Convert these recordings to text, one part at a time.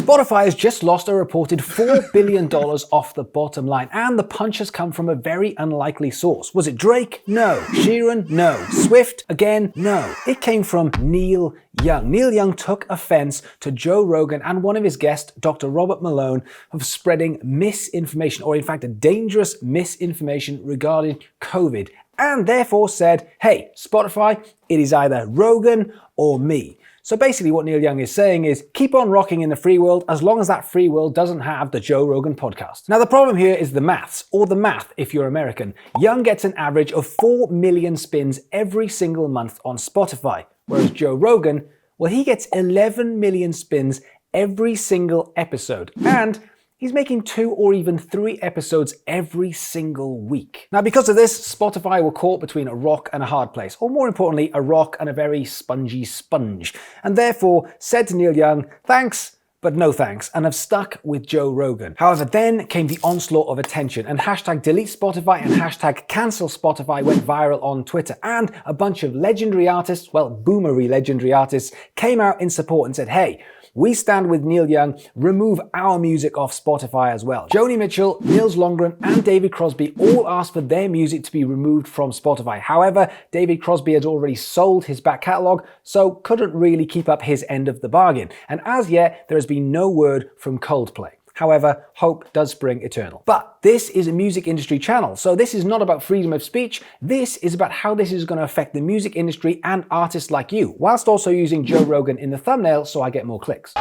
Spotify has just lost a reported $4 billion off the bottom line, and the punch has come from a very unlikely source. Was it Drake? No. Sheeran? No. Swift? Again? No. It came from Neil Young. Neil Young took offense to Joe Rogan and one of his guests, Dr. Robert Malone, of spreading misinformation, or in fact, a dangerous misinformation regarding COVID, and therefore said, hey, Spotify, it is either Rogan or me. So basically what Neil Young is saying is, keep on rocking in the free world as long as that free world doesn't have the Joe Rogan podcast. Now the problem here is the maths, or the math if you're American. Young gets an average of 4 million spins every single month on Spotify, whereas Joe Rogan, well, he gets 11 million spins every single episode, and he's making 2 or even 3 episodes every single week. Now, because of this, Spotify were caught between a rock and a hard place, or more importantly, a rock and a very spongy sponge, and therefore said to Neil Young, thanks, but no thanks, and have stuck with Joe Rogan. However, then came the onslaught of attention, and hashtag delete Spotify and hashtag cancel Spotify went viral on Twitter, and a bunch of legendary artists, well, boomery legendary artists, came out in support and said, hey, we stand with Neil Young, remove our music off Spotify as well. Joni Mitchell, Nils Lundgren, and David Crosby all asked for their music to be removed from Spotify. However, David Crosby had already sold his back catalogue, so couldn't really keep up his end of the bargain. And as yet, there has been no word from Coldplay. However, hope does spring eternal. But this is a music industry channel, so this is not about freedom of speech. This is about how this is going to affect the music industry and artists like you, whilst also using Joe Rogan in the thumbnail so I get more clicks.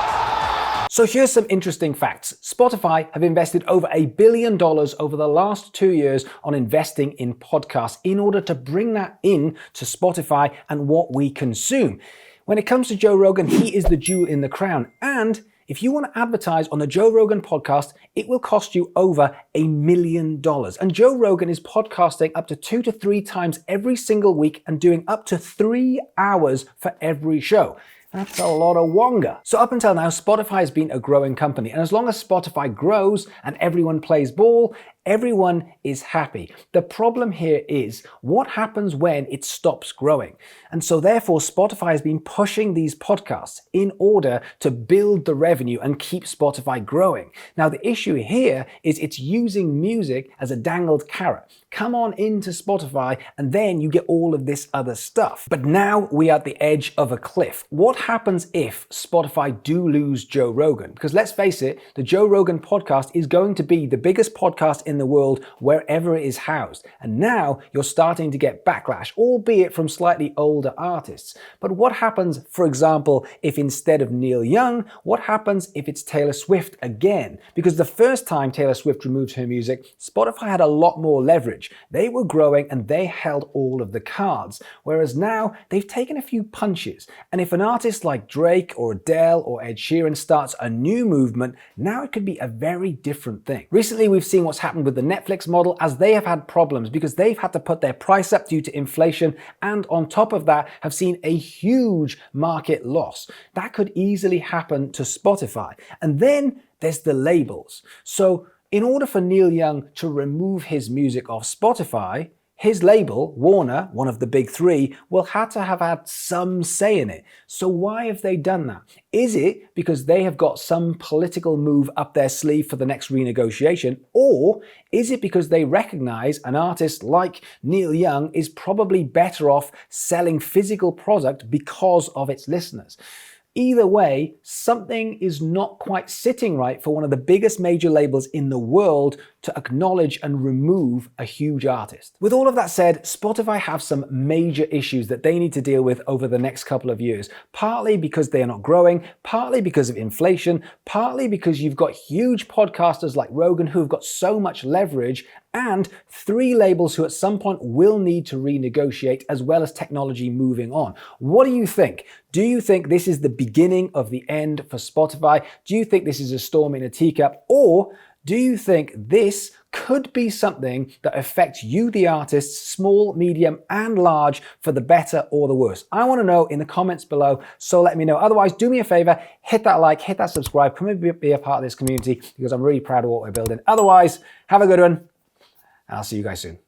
So here's some interesting facts. Spotify have invested over $1 billion over the last 2 years on investing in podcasts in order to bring that in to Spotify and what we consume. When it comes to Joe Rogan, he is the jewel in the crown, and if you want to advertise on the Joe Rogan podcast, it will cost you over $1 million. And Joe Rogan is podcasting up to 2 to 3 times every single week and doing up to 3 hours for every show. That's a lot of wonga. So up until now, Spotify has been a growing company. And as long as Spotify grows and everyone plays ball, everyone is happy. The problem here is what happens when it stops growing. And so therefore, Spotify has been pushing these podcasts in order to build the revenue and keep Spotify growing. Now, the issue here is it's using music as a dangled carrot. Come on into Spotify and then you get all of this other stuff. But now we are at the edge of a cliff. What happens if Spotify do lose Joe Rogan? Because let's face it, the Joe Rogan podcast is going to be the biggest podcast in the world wherever it is housed. And now you're starting to get backlash, albeit from slightly older artists. But what happens, for example, if instead of Neil Young, what happens if it's Taylor Swift again? Because the first time Taylor Swift removed her music, Spotify had a lot more leverage. They were growing and they held all of the cards. Whereas now they've taken a few punches. And if an artist like Drake or Adele or Ed Sheeran starts a new movement, now it could be a very different thing. Recently, we've seen what's happened with the Netflix model, as they have had problems because they've had to put their price up due to inflation, and on top of that have seen a huge market loss. That could easily happen to Spotify. And then there's the labels. So in order for Neil Young to remove his music off Spotify, his label, Warner, one of the big 3, will have to have had some say in it. So why have they done that? Is it because they have got some political move up their sleeve for the next renegotiation? Or is it because they recognize an artist like Neil Young is probably better off selling physical product because of its listeners? Either way, something is not quite sitting right for one of the biggest major labels in the world to acknowledge and remove a huge artist. With all of that said, Spotify have some major issues that they need to deal with over the next couple of years, partly because they are not growing, partly because of inflation, partly because you've got huge podcasters like Rogan who've got so much leverage, and 3 labels who at some point will need to renegotiate, as well as technology moving on. What do you think? Do you think this is the beginning of the end for Spotify? Do you think this is a storm in a teacup? Or do you think this could be something that affects you, the artists, small, medium, and large, for the better or the worse? I want to know in the comments below, so let me know. Otherwise, do me a favor, hit that like, hit that subscribe, come and be a part of this community, because I'm really proud of what we're building. Otherwise, have a good one, and I'll see you guys soon.